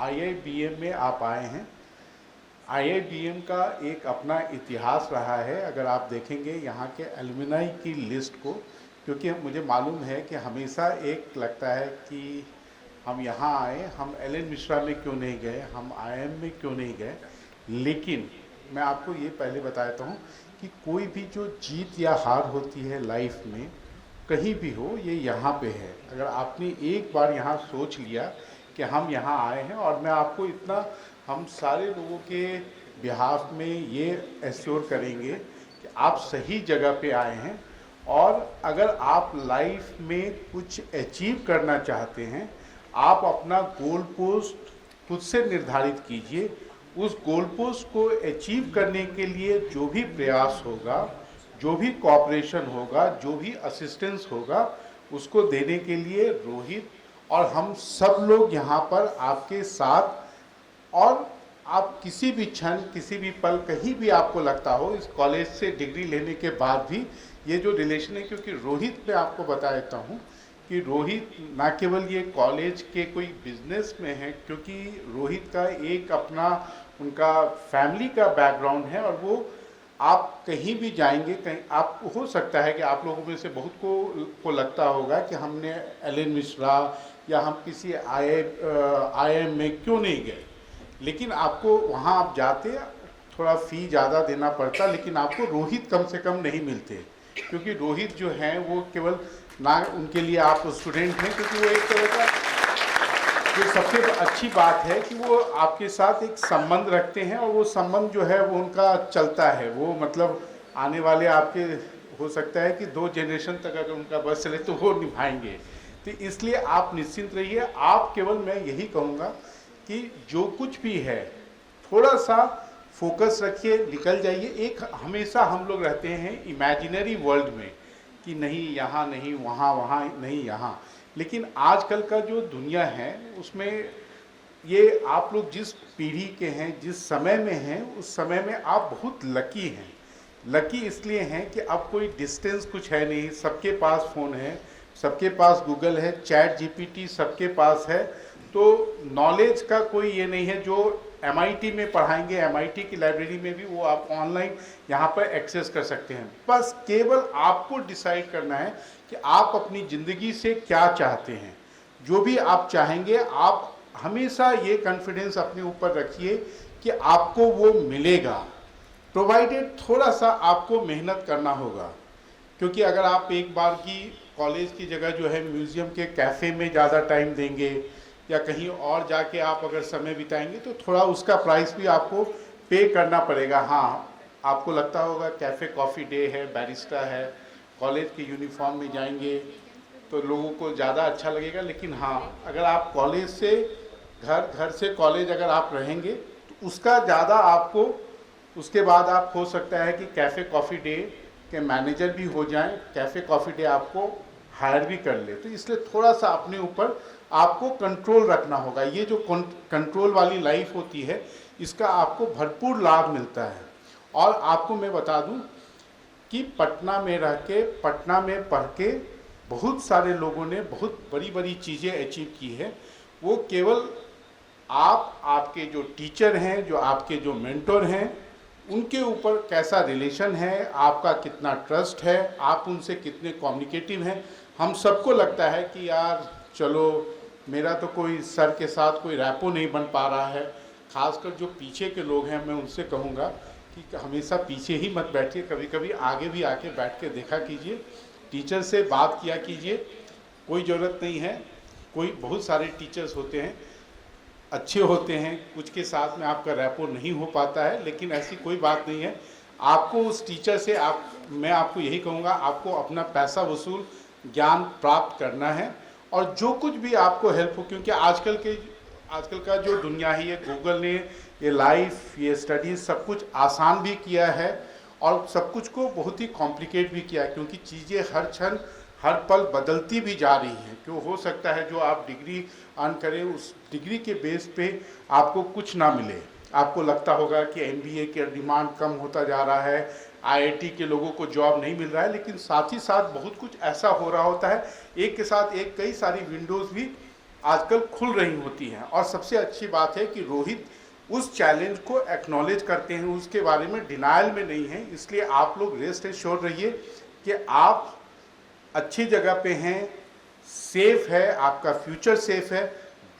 आईआईबीएम में आप आए हैं। आईआईबीएम का एक अपना इतिहास रहा है। अगर आप देखेंगे यहाँ के एलुमनाई की लिस्ट को, क्योंकि मुझे मालूम है कि हमेशा एक लगता है कि हम यहाँ आए, हम एल.एन. मिश्रा में क्यों नहीं गए, हम आईआईएम में क्यों नहीं गए। लेकिन मैं आपको ये पहले बताता हूँ कि कोई भी जो जीत या हार होती है लाइफ में, कहीं भी हो, ये यहाँ पे है। अगर आपने एक बार यहाँ सोच लिया कि हम यहाँ आए हैं, और मैं आपको इतना, हम सारे लोगों के बिहाफ में ये एश्योर करेंगे कि आप सही जगह पे आए हैं। और अगर आप लाइफ में कुछ अचीव करना चाहते हैं, आप अपना गोल पोस्ट खुद से निर्धारित कीजिए। उस गोल पोस्ट को अचीव करने के लिए जो भी प्रयास होगा, जो भी कॉपरेशन होगा, जो भी असिस्टेंस होगा, उसको देने के लिए रोहित और हम सब लोग यहाँ पर आपके साथ। और आप किसी भी क्षण, किसी भी पल, कहीं भी आपको लगता हो, इस कॉलेज से डिग्री लेने के बाद भी ये जो रिलेशन है, क्योंकि रोहित मैं आपको बता देता हूँ कि रोहित ना केवल ये कॉलेज के कोई बिजनेस में है, क्योंकि रोहित का एक अपना उनका फैमिली का बैकग्राउंड है। और वो आप कहीं भी जाएंगे, कहीं आप, हो सकता है कि आप लोगों में से बहुत को लगता होगा कि हमने एल.एन. मिश्रा या हम किसी आईआईएम में क्यों नहीं गए। लेकिन आपको वहाँ आप जाते, थोड़ा फ़ी ज़्यादा देना पड़ता, लेकिन आपको रोहित कम से कम नहीं मिलते, क्योंकि रोहित जो हैं वो केवल ना उनके लिए आप स्टूडेंट हैं, क्योंकि वो एक तरह का, ये सबसे अच्छी बात है कि वो आपके साथ एक संबंध रखते हैं, और वो संबंध जो है वो उनका चलता है। वो मतलब आने वाले आपके, हो सकता है कि 2 जनरेशन तक अगर उनका बस चले तो वो निभाएंगे। तो इसलिए आप निश्चिंत रहिए। आप केवल, मैं यही कहूँगा कि जो कुछ भी है थोड़ा सा फोकस रखिए, निकल जाइए। एक हमेशा हम लोग रहते हैं इमेजिनरी वर्ल्ड में कि नहीं यहाँ नहीं, वहाँ वहाँ नहीं, यहाँ। लेकिन आजकल का जो दुनिया है उसमें ये आप लोग जिस पीढ़ी के हैं, जिस समय में हैं, उस समय में आप बहुत लकी हैं। लकी इसलिए हैं कि अब कोई डिस्टेंस कुछ है नहीं, सबके पास फ़ोन है, सबके पास गूगल है, चैट जीपीटी सबके पास है। तो नॉलेज का कोई ये नहीं है। जो एमआईटी में पढ़ाएंगे, एमआईटी की लाइब्रेरी में भी वो आप ऑनलाइन यहाँ पर एक्सेस कर सकते हैं। बस केवल आपको डिसाइड करना है कि आप अपनी ज़िंदगी से क्या चाहते हैं। जो भी आप चाहेंगे, आप हमेशा ये कॉन्फिडेंस अपने ऊपर रखिए कि आपको वो मिलेगा, प्रोवाइडेड थोड़ा सा आपको मेहनत करना होगा। क्योंकि अगर आप एक बार की कॉलेज की जगह जो है म्यूज़ियम के कैफ़े में ज़्यादा टाइम देंगे, या कहीं और जाके आप अगर समय बिताएंगे, तो थोड़ा उसका प्राइस भी आपको पे करना पड़ेगा। हाँ, आपको लगता होगा कैफ़े कॉफ़ी डे है, बैरिस्टा है, कॉलेज के यूनिफॉर्म में जाएंगे तो लोगों को ज़्यादा अच्छा लगेगा। लेकिन हाँ, अगर आप कॉलेज से घर, घर से कॉलेज अगर आप रहेंगे तो उसका ज़्यादा आपको, उसके बाद आप हो सकता है कि कैफ़े कॉफ़ी डे के मैनेजर भी हो जाएं, कैफ़े कॉफ़ी डे आपको हायर भी कर ले। तो इसलिए थोड़ा सा अपने ऊपर आपको कंट्रोल रखना होगा। ये जो कंट्रोल वाली लाइफ होती है, इसका आपको भरपूर लाभ मिलता है। और आपको मैं बता दूं कि पटना में रह के, पटना में पढ़ के बहुत सारे लोगों ने बहुत बड़ी बड़ी चीज़ें अचीव की है। वो केवल आप, आपके जो टीचर हैं, जो आपके जो मेंटर हैं, उनके ऊपर कैसा रिलेशन है, आपका कितना ट्रस्ट है, आप उनसे कितने कम्युनिकेटिव हैं। हम सबको लगता है कि यार चलो, मेरा तो कोई सर के साथ कोई रैपो नहीं बन पा रहा है। खासकर जो पीछे के लोग हैं, मैं उनसे कहूँगा कि हमेशा पीछे ही मत बैठिए, कभी कभी आगे भी आके बैठ के देखा कीजिए, टीचर से बात किया कीजिए। कोई ज़रूरत नहीं है, कोई, बहुत सारे टीचर्स होते हैं, अच्छे होते हैं, कुछ के साथ में आपका रैपो नहीं हो पाता है, लेकिन ऐसी कोई बात नहीं है। आपको उस टीचर से, मैं आपको यही कहूँगा, आपको अपना पैसा वसूल ज्ञान प्राप्त करना है। और जो कुछ भी आपको हेल्प हो, क्योंकि आजकल का जो दुनिया है, ये गूगल ने ये लाइफ, ये स्टडीज़ सब कुछ आसान भी किया है, और सब कुछ को बहुत ही कॉम्प्लिकेट भी किया है, क्योंकि चीज़ें हर क्षण हर पल बदलती भी जा रही हैं। क्यों हो सकता है जो आप डिग्री अर्न करें, उस डिग्री के बेस पे आपको कुछ ना मिले। आपको लगता होगा कि एमबीए की डिमांड कम होता जा रहा है, आईआईटी के लोगों को जॉब नहीं मिल रहा है, लेकिन साथ ही साथ बहुत कुछ ऐसा हो रहा होता है, एक के साथ एक कई सारी विंडोज़ भी आजकल खुल रही होती हैं। और सबसे अच्छी बात है कि रोहित उस चैलेंज को एक्नॉलेज करते हैं, उसके बारे में डिनायल में नहीं है। इसलिए आप लोग रेस्ट एश्योर्ड रहिए कि आप अच्छी जगह पे हैं, सेफ है, आपका फ्यूचर सेफ है।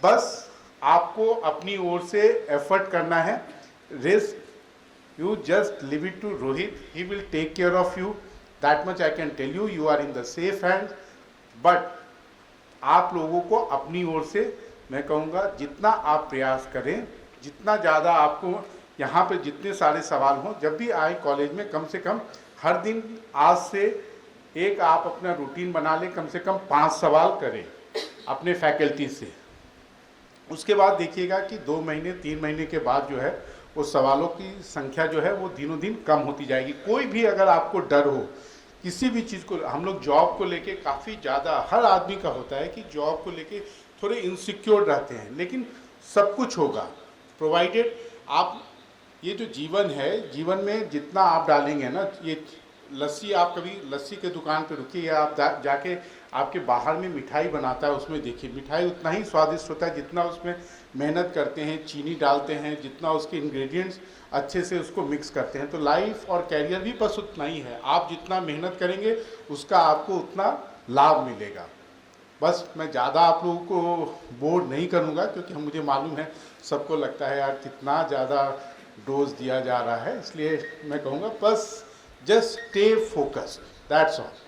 बस आपको अपनी ओर से एफर्ट करना है। Rest you just leave it to Rohit, he will take care of you, that much I can tell you. You are in the safe hand. But आप लोगों को अपनी ओर से मैं कहूँगा जितना आप प्रयास करें, जितना ज़्यादा आपको यहाँ पे जितने सारे सवाल हों, जब भी आए कॉलेज में कम से कम हर दिन आज से एक आप अपना रूटीन बना लें, कम से कम 5 सवाल करें अपने फैकल्टी से। उसके बाद देखिएगा कि 2 महीने 3 महीने के बाद जो है वो सवालों की संख्या जो है वो दिनों दिन कम होती जाएगी। कोई भी अगर आपको डर हो किसी भी चीज़ को, हम लोग जॉब को लेके काफ़ी ज़्यादा, हर आदमी का होता है कि जॉब को लेके थोड़े इनसिक्योर रहते हैं, लेकिन सब कुछ होगा प्रोवाइडेड आप, ये जो जीवन है, जीवन में जितना आप डालेंगे ना, ये लस्सी, आप कभी लस्सी के दुकान पे रुकिए या आप जाके आपके बाहर में मिठाई बनाता है उसमें देखिए, मिठाई उतना ही स्वादिष्ट होता है जितना उसमें मेहनत करते हैं, चीनी डालते हैं, जितना उसके इंग्रेडिएंट्स अच्छे से उसको मिक्स करते हैं। तो लाइफ और कैरियर भी बस उतना ही है, आप जितना मेहनत करेंगे उसका आपको उतना लाभ मिलेगा। बस मैं ज़्यादा आप लोगों को बोर नहीं करूँगा, क्योंकि मुझे मालूम है सबको लगता है यार कितना ज़्यादा डोज दिया जा रहा है, इसलिए मैं कहूँगा बस just stay focused, that's all.